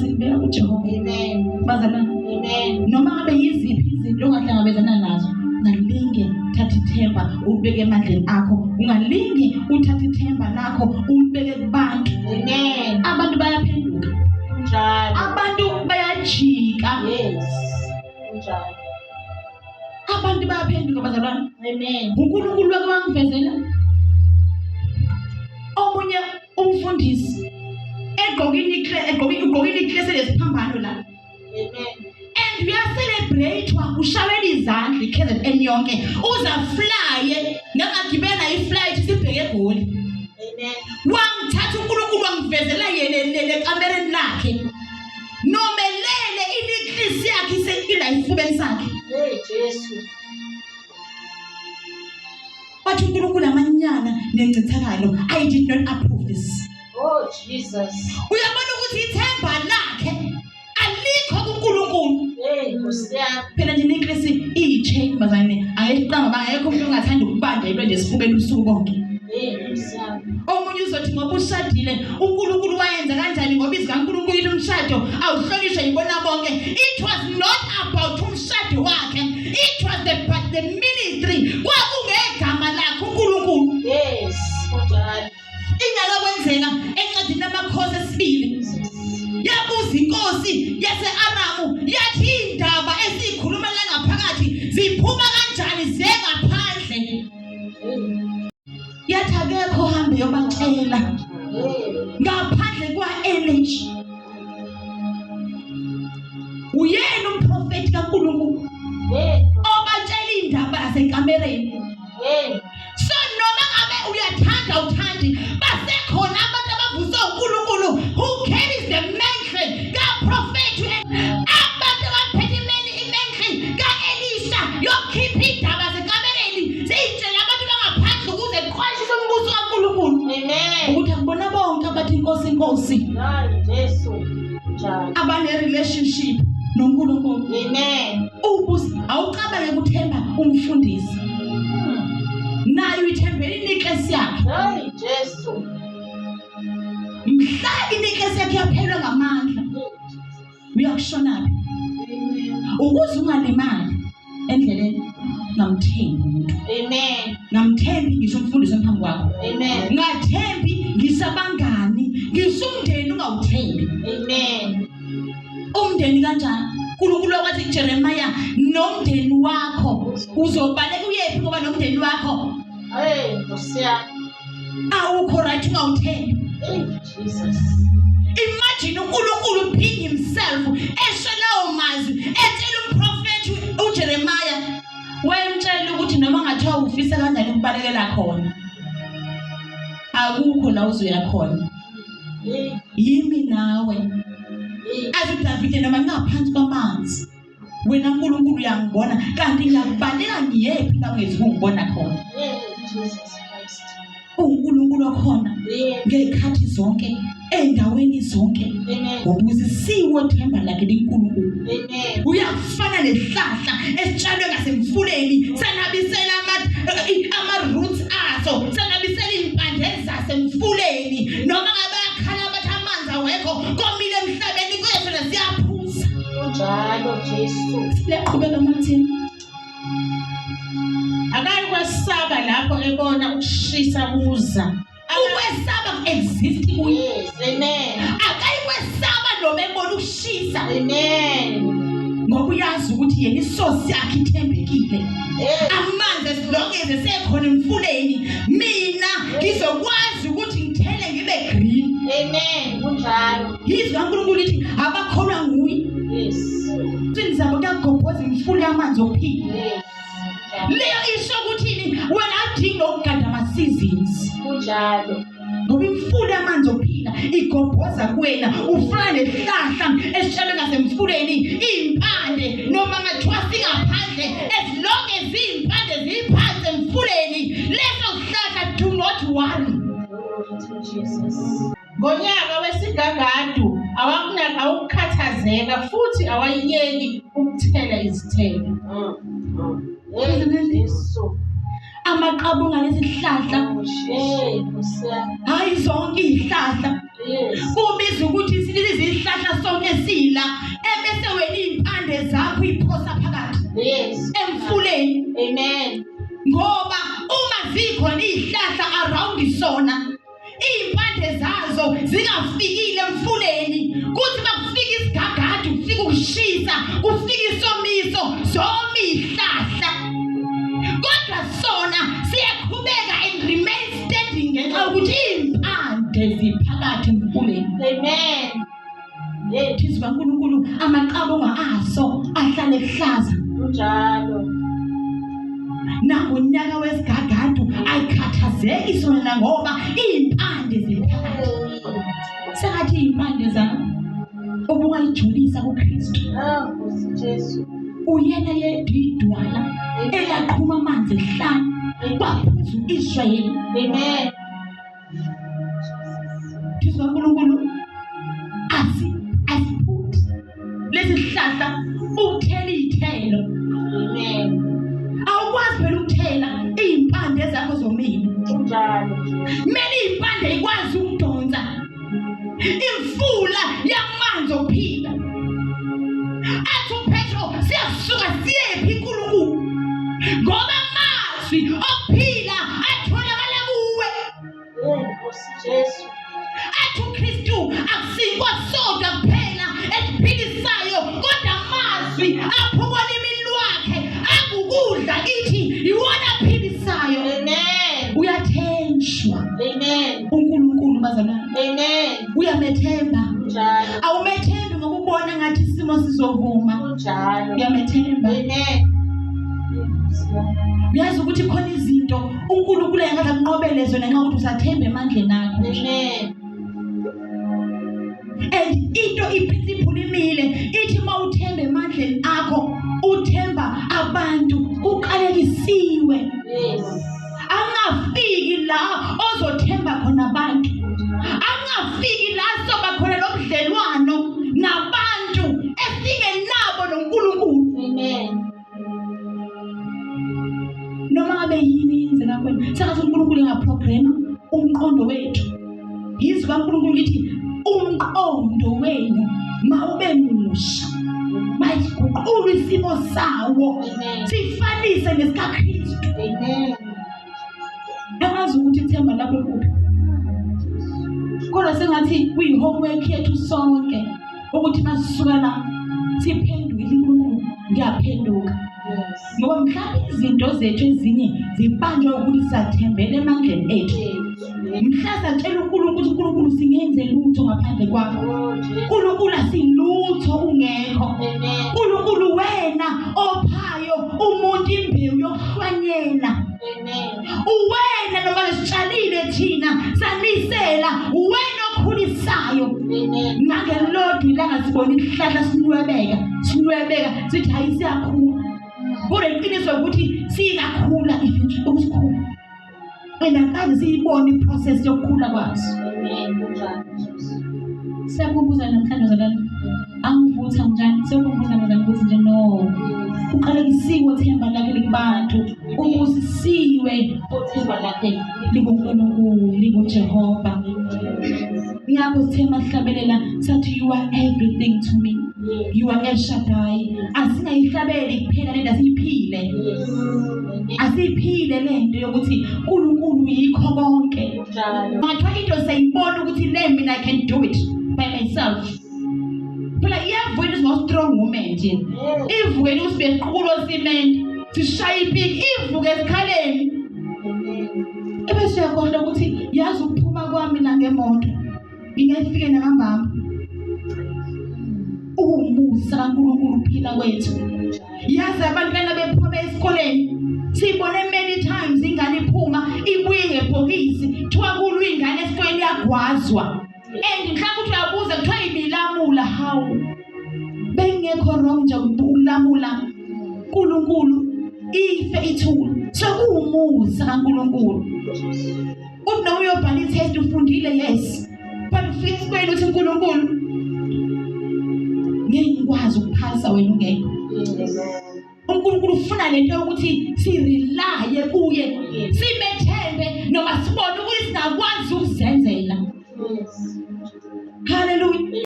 sibeka kuJehova. Amen. Bazalwane. Amen. Noma ngabe yiziphi izinto ongahlangabezana nazo, ungalinge uthathe ithemba ubeke emandleni akho, ungalinge uthathe ithemba lakho ubeke kubantu. Amen. Abantu bayaphenduka, Njalo. abantu bayajika, Yes. Njalo. abantu bayaphenduka bazalwane. Amen. uNkulunkulu wake wangivezela omunye umfundisi egqokile iklese lesiphambano la, Amen. and uyacelebrate-wa ushawela izandla iKZN yonke, uzaflye ngangagibela iflight sibheke eGoli. Amen. Wangithatha uNkulunkulu wangivezela yena ekamereni lakhe, nomelele iliklisi yakhe isekila esifubeni sakhe. Hey, Jesu. Bathi uNkulunkulu amanyana nencithakalo, I did not approve this. Oh, Jesus. Uyabona ukuthi ithemba lakhe alikho kuNkulunkulu. Hey, Nkosi yami. Phela nje iklisi iyichain bazane, ayiqanga bangekho umuntu ongathanda ukubanda into nje esifubeni usuku bonke. Hey, Nkosi yami. Omunye uzothi ngoba ushadile uNkulunkulu wayenza kanjani ngoba izwi kaNkulunkulu ithi umshado awuhlonishwe yibona bonke. It was not about umshado wakhe, it was the ministry. Kwakungegama lakhe uNkulunkulu. Yes. Njalo. Ingakakwenzeka encwadini lamakhosi esibili, yabuza inkosi yase-Aramu yathi indaba esikhuluma la ngaphakathi ziphuma kanjani zengaphandle. Yathi akekho hambe yobatshela ngaphandle kwa-Elish. Uyena umprofeti kaNkulunkulu obatshela indaba yasekamereni. So noma ngabe uyathanda uthandi, basekhona abantu abavuswe uNkulunkulu who carries the mantle kaprofethi, abantu abaphethe imantle ka-Elisha yokukhipha indaba zekamereni ziyitshela abantu bangaphandle ukuze kuqwashise umbuso kaNkulunkulu. Amen. Ukuthi akubona bonke abathi inkosi inkosi Hayi, Jesu. Njalo. abane-relationship noNkulunkulu. Amen. Awucabange ukuthemba umfundisi, nayo ithembele iklesi yakhe. Hayi, Jesu. Mhla iklesi yakhe yaphelwa ngamandla, uyakushonaphi? Amen. Ukuze ungalimali endleleni, ngamthembi umuntu, Amen. ngamthembi ngisho umfundisi ophambi kwakho, Amen. ngathembi ngisho abangani, ngisho umndeni ungawuthembi. Amen. Umndeni kanjani? uNkulunkulu wakwathi kuJeremiya, nomndeni wakho uzobaleka uyephi ngoba nomndeni wakho Hey, Nkosi yami. awukho right ungawuthembi. Hey, Jesus. Imagine uNkulunkulu being himself esho lawo mazwi etshela umprofethi uJeremiya, wayemtshela ukuthi noma ngathiwa ufisa kanjani ukubalekela khona, akukho la uzoya khona, Hey, yimi nawe. hey. AsiDavide noma ngaphansi kwamanzi, wena uNkulunkulu uyangibona, kanti ngiyakubaleka ngiyephi la ungezi ungibona khona. Hey, Jesus Christ. uNkulunkulu okhona Hey. ngezikhathi zonke, endaweni zonke, Amen. ubuzisiwe themba lakhe liNkulunkulu. Amen. Uyafana nesihlahla esitshalwe ngasemfuleni, sanabisela ama-roots aso, sanabisela impande zasemfuleni. Noma ngabe akhala bathi amanzi awekho, komile emhlabeni kuyefana siyaphuza. Njalo, Jesu. Siyaqhubeka amathini. Akayi kwesaba lapho ebona ukushisa kuza. Ukwesaba ku-exist kuye. Yes. Amen. Akayi kwesaba noma ebona ukushisa, Amen. ngoba uyazi ukuthi yena isosi yakhe ithembekile. Hey. Amanzi esilongeze sekhona emfuleni, mina ngizokwazi ukuthi ngithele ngibe green. Amen. Kunjalo. Yizwi kaNkulunkulu lithi abakholwa nguye Yes. insini zabo kuyagobhoza imfula yamanzi okuphila. Yes. Leyo isho ukuthini? Wena adinga ukugada ama-seasons, Kunjalo. ngoba imfula yamanzi okuphila igobhoza kuwena. Ufana nesihlahla esitshalwe ngasemfuleni, iy'mpande noma ngathiwa singaphandle, as long as iy'mpande ziphansi emfuleni, leso sihlahla do not worry. Glory to Jesus. Ngonyaka wesigagadu awukukhathazeka futhi awayiyeki ukuthela izithelo. Hey, Jesu. Amaqabunga lesihlahla, Hey, Nkosi yami. hayi zonke iy'hlahla, Yes. kubiza ukuthi lezi zihlahla sonke nesila ebese wena impande zakho iphosa phakathi Yes. emfuleni. Amen. Ngoba uma zikhona izihlahla around isona impande zazo zingafikile emfuleni kuthi makufika isigagadu kufika ukushisa kufika isomiso zoma izihlahla kodwa sona siyaqhubeka and remain standing ngenxa yokuthi impande ziphakathi emfuleni. Amen. Yes. Thizwe kaNkulunkulu amaqabonga aso ahlale ehlaza Njalo. nangonyaka wesigagadu ayikhathazeki sona ngoba impande ziphakathi. Sengathi impande zakho obungayijulisa kuKristu Nkosi Jesu. uyena yedidwala eyaqhuma amanzi ehlane kwaphuza u-Israyeli. Amen. Thizwe kaNkulunkulu asiphuthi lezi zihlahla ukuthela iy'thelo. Amen. Awukwazi phela ukuthela iy'mpande zakho zomile. Njalo. Kumele iy'mpande ikwazi ukudonsa imfula yamanzi okuphila. Athi uPetro siyasuka siyephi kuNkulunkulu ngoba amazwi okuphila atholakala kuwe. Nkosi Jesu. Athi uKristu akusikwa sodwa kuphela esiphilisayo kodwa amazwi aphuma olimini lwakhe akukudla kithi iwona aphilisayo. Amen. Uyathenjwa Amen. uNkulunkulu bazalwane, Amen. uyamethemba. Njalo. Awumethembi ngokubona ngathi isimo sizovuma, Njalo. uyamethemba. Amen. Uyazi ukuthi khona izinto uNkulunkulu engathi akunqobele zona ngenxa yokuthi usathemba emandleni akho. Amen. And into iprinciple imile ithi mawuthemba emandleni akho uthemba abantu uqalekisiwe. Yes. Angafiki la ozothemba khona abantu, angafiki la soba khona nobudlelwano nabantu esingenabo noNkulunkulu. Amen. Noma ngabe yini yenzeka kwena sengathi uNkulunkulu engaprograma umqondo wethu. Yizwi kaNkulunkulu lithi umqondo wenu mawube musha mayiguqulwe isimo sawo Amen. sifanise nesikaKristu. Amen. Angazi ukuthi ithemba lakho kuphi kodwa sengathi kuyi-homework yethu sonke ukuthi masisuka la siphendule uNkulunkulu ngiyaphenduka. Yes. Ngoba mhlawumbe izinto zethu ezinye zibanjwa ukuthi sisathembele emandleni ethu. Mhlawumbe satshela uNkulunkulu ukuthi uNkulunkulu singenze lutho ngaphandle kwakho. uNkulunkulu asilutho ungekho. Amen. uNkulunkulu wena ophayo umuntu imbewu yokuhlwanyela. Amen. Uwena noma sitshalile thina sanisela uwena okhulisayo. Amen. Ngangelodwa ilanga sibona isihlahla sinwebeka sithi hayi siyakhula kodwa iqiniso ukuthi sikakhula ukusikhula enakaze siyibone iprocess yokukhula kwaso. Amen. Siyakhumbuza namhlanje zalana angivutha njani siyakhumbuza manje ukuthi nje no uqalekisiwe themba lakhe likubantu ubusisiwe themba lakhe likuNkulunkulu likuJehova. Ngiyapho sithemba sihlabelela sathi you are everything to me, you are El Shaddai. Asingayihlabeli kuphela lento asiyiphile, asiyiphile lento yokuthi uNkulunkulu yikho konke. Ngathiwa into sayibona ukuthi le mina I can do it by myself. Phela iyavuna is strong woman nje. Ivuke usibe qhulo cement sishaya ipiki ivuke esikhaleni. Ebese yakhohlwa ukuthi yazi ukuphuma kwami la ngemoto ngingefike nakambamba. Umusa kaNkulunkulu uphila kwethu. Yazi abantwana bephuma esikoleni sibone many times ingane iphuma ibuye ngebhokisi kuthiwa kulwa ingane esikoleni yagwazwa. And mhlawumbe uyabuza kuthiwa ibilamula how bengekho wrong nje ukulamula uNkulunkulu ife ithula sekuwumusa kaNkulunkulu. Uthi noma uyobhala itest ufundile yes but ufika esikoleni uthi uNkulunkulu ngeke ngikwazi ukuphasa wena ungekho. uNkulunkulu ufuna lento yokuthi sirelaye kuye simethembe noma sibone ukuthi singakwazi